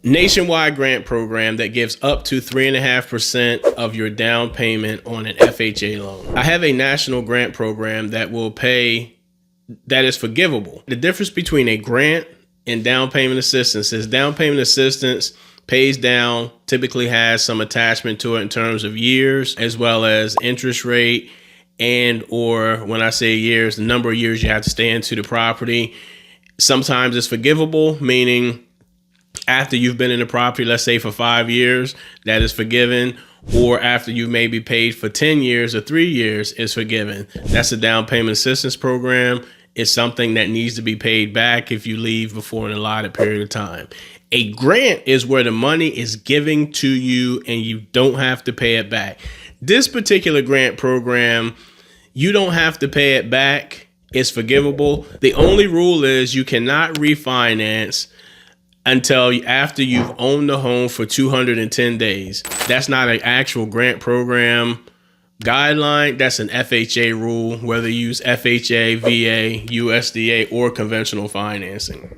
nationwide grant program that gives up to 3.5% of your down payment on an FHA loan. I have a national grant program that is forgivable. The difference between a grant and down payment assistance is down payment assistance pays down, typically has some attachment to it in terms of years, as well as interest rate, and or when I say years, the number of years you have to stay into the property. Sometimes it's forgivable, meaning after you've been in the property, let's say for 5 years, that is forgiven, or after you maybe paid for 10 years or 3 years, is forgiven. That's a down payment assistance program. It's something that needs to be paid back if you leave before an allotted period of time. A grant is where the money is given to you and you don't have to pay it back. This particular grant program, you don't have to pay it back. It's forgivable. The only rule is you cannot refinance until after you've owned the home for 210 days. That's not an actual grant program guideline. That's an FHA rule, whether you use FHA, VA, USDA, or conventional financing.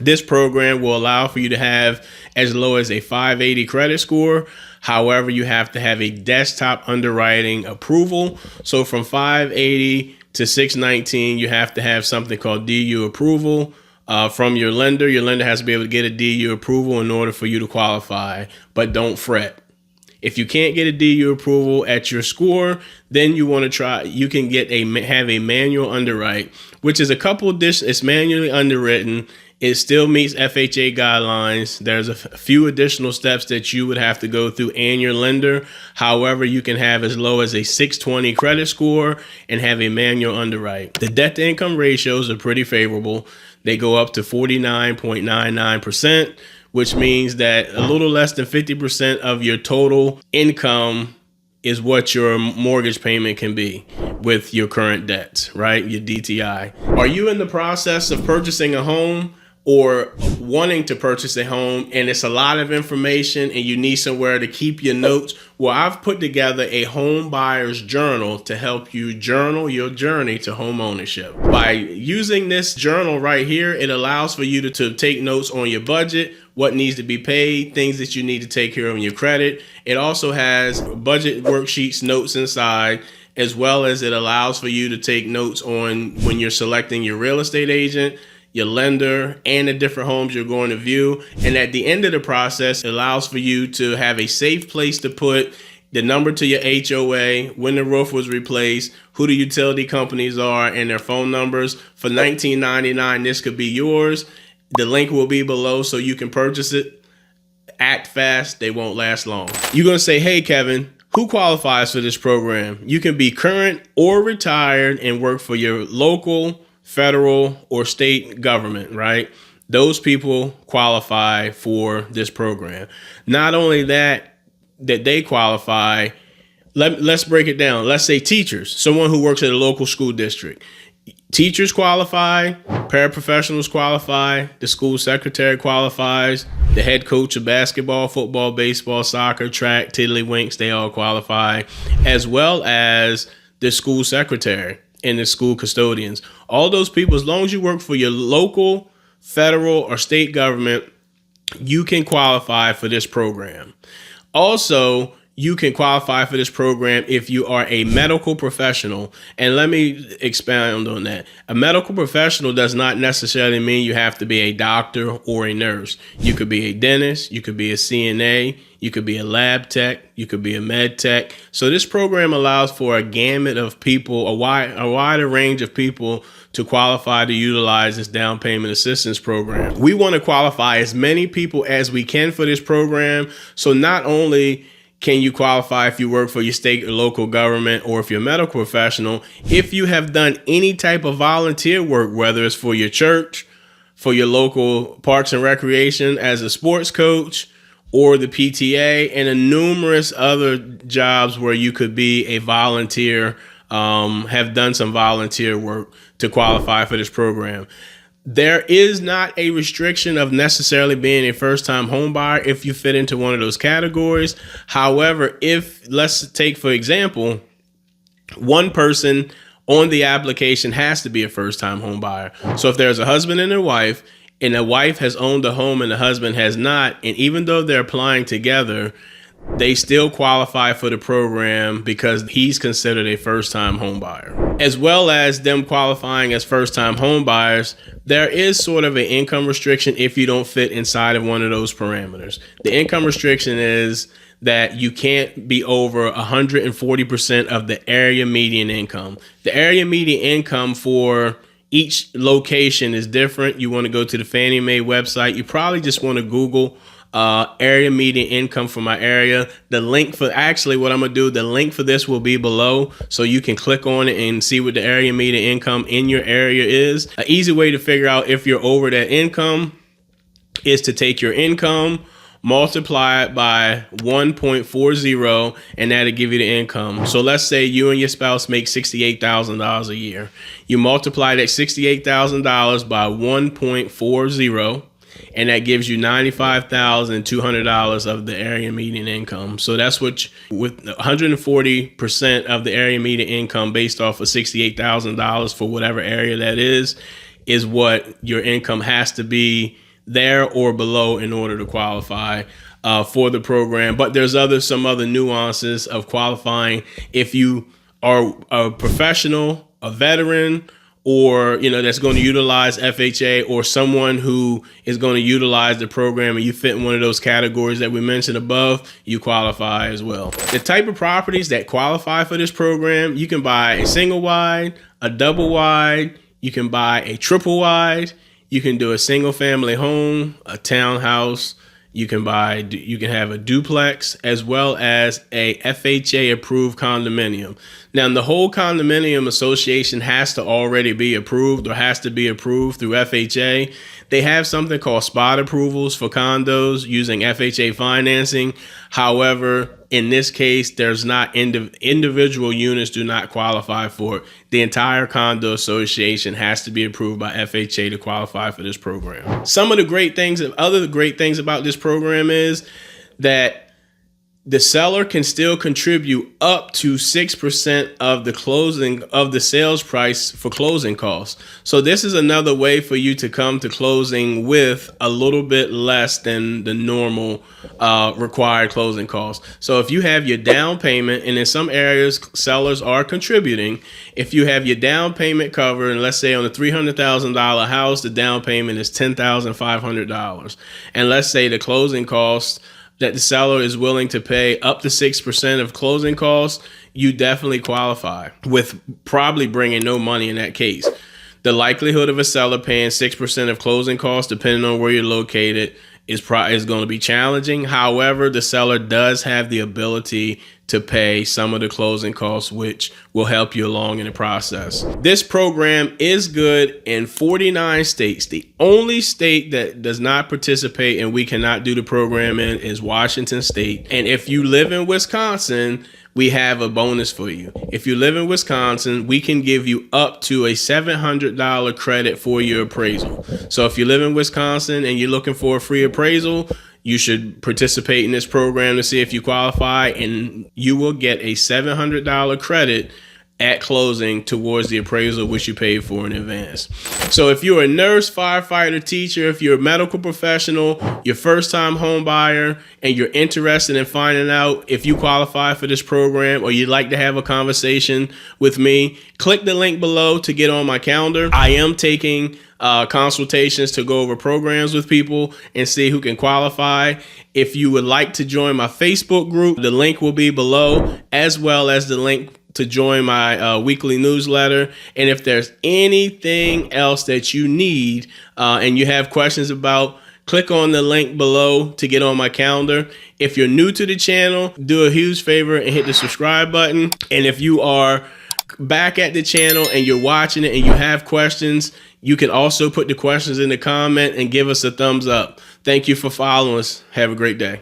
This program will allow for you to have as low as a 580 credit score. However, you have to have a desktop underwriting approval. So from 580 to 619, you have to have something called DU approval from your lender. Your lender has to be able to get a DU approval in order for you to qualify, but don't fret. If you can't get a DU approval at your score, then you want to try, you can have a manual underwrite, which is it's manually underwritten. It still meets FHA guidelines. There's a few additional steps that you would have to go through and your lender. However, you can have as low as a 620 credit score and have a manual underwrite. The debt to income ratios are pretty favorable. They go up to 49.99%, which means that a little less than 50% of your total income is what your mortgage payment can be with your current debts, right? Your DTI. Are you in the process of purchasing a home or wanting to purchase a home and it's a lot of information and you need somewhere to keep your notes? Well, I've put together a home buyer's journal to help you journal your journey to home ownership. By using this journal right here, it allows for you to take notes on your budget, what needs to be paid, things that you need to take care of in your credit. It also has budget worksheets, notes inside, as well as it allows for you to take notes on when you're selecting your real estate agent, your lender, and the different homes you're going to view. And at the end of the process, it allows for you to have a safe place to put the number to your HOA, when the roof was replaced, who the utility companies are, and their phone numbers. For $19.99, this could be yours. The link will be below so you can purchase it. Act fast, they won't last long. You're going to say, hey, Kevin, who qualifies for this program? You can be current or retired and work for your local, federal, or state government, right? Those people qualify for this program. Not only that they qualify, let's break it down. Let's say teachers, someone who works at a local school district. Teachers qualify, paraprofessionals qualify, the school secretary qualifies, the head coach of basketball, football, baseball, soccer, track, tiddlywinks, they all qualify, as well as the school secretary and the school custodians. All those people, as long as you work for your local, federal, or state government, you can qualify for this program. Also, you can qualify for this program if you are a medical professional. And let me expound on that. A medical professional does not necessarily mean you have to be a doctor or a nurse. You could be a dentist, you could be a CNA, you could be a lab tech, you could be a med tech. So this program allows for a gamut of people, a wider range of people to qualify to utilize this down payment assistance program. We want to qualify as many people as we can for this program. So not only can you qualify if you work for your state or local government, or if you're a medical professional, if you have done any type of volunteer work, whether it's for your church, for your local parks and recreation as a sports coach, or the PTA, and numerous other jobs where you could be a volunteer, have done some volunteer work to qualify for this program. There is not a restriction of necessarily being a first-time home buyer if you fit into one of those categories. However, let's take, for example, one person on the application has to be a first-time home buyer. So if there's a husband and a wife and the wife has owned the home and the husband has not, and even though they're applying together, they still qualify for the program because he's considered a first-time home buyer. As well as them qualifying as first-time home buyers, there is sort of an income restriction if you don't fit inside of one of those parameters. The income restriction is that you can't be over 140% of the area median income. The area median income for each location is different. You want to go to the Fannie Mae website. You probably just want to Google area median income for my area. The link for what I'm gonna do, the link for this will be below, so you can click on it and see what the area median income in your area is. An easy way to figure out if you're over that income is to take your income, multiply it by 1.40, and that'll give you the income. So let's say you and your spouse make $68,000 a year. You multiply that $68,000 by 1.40, and that gives you $95,200 of the area median income. So that's what, with 140% of the area median income based off of $68,000 for whatever area that is what your income has to be there or below in order to qualify for the program. But there's some other nuances of qualifying if you are a professional, a veteran, or that's going to utilize FHA, or someone who is going to utilize the program and you fit in one of those categories that we mentioned above, you qualify as well. The type of properties that qualify for this program: you can buy a single wide, a double wide, you can buy a triple wide, you can do a single family home, a townhouse, you can have a duplex, as well as a FHA approved condominium. Now, the whole condominium association has to already be approved, or has to be approved through FHA. They have something called spot approvals for condos using FHA financing. However, in this case, there's not individual units do not qualify for it. The entire condo association has to be approved by FHA to qualify for this program. Some of the great things about this program is that the seller can still contribute up to 6% of the sales price for closing costs. So this is another way for you to come to closing with a little bit less than the normal required closing costs. So if you have your down payment, and in some areas sellers are contributing, if you have your down payment covered, and let's say on a $300,000 house, the down payment is $10,500, and let's say the closing costs that the seller is willing to pay up to 6% of closing costs, you definitely qualify, with probably bringing no money in that case. The likelihood of a seller paying 6% of closing costs, depending on where you're located, is going to be challenging. However, the seller does have the ability to pay some of the closing costs, which will help you along in the process. This program is good in 49 states. The only state that does not participate and we cannot do the program in is Washington State. And if you live in Wisconsin, we have a bonus for you. If you live in Wisconsin, we can give you up to a $700 credit for your appraisal. So if you live in Wisconsin and you're looking for a free appraisal, you should participate in this program to see if you qualify, and you will get a $700 credit at closing towards the appraisal which you paid for in advance. So if you're a nurse, firefighter, teacher, if you're a medical professional, you're first time home buyer, and you're interested in finding out if you qualify for this program, or you'd like to have a conversation with me, click the link below to get on my calendar. I am taking consultations to go over programs with people and see who can qualify. If you would like to join my Facebook group, the link will be below, as well as the link to join my weekly newsletter. And if there's anything else that you need and you have questions about, click on the link below to get on my calendar. If you're new to the channel, do a huge favor and hit the subscribe button. And if you are back at the channel and you're watching it and you have questions, you can also put the questions in the comment and give us a thumbs up. Thank you for following us. Have a great day.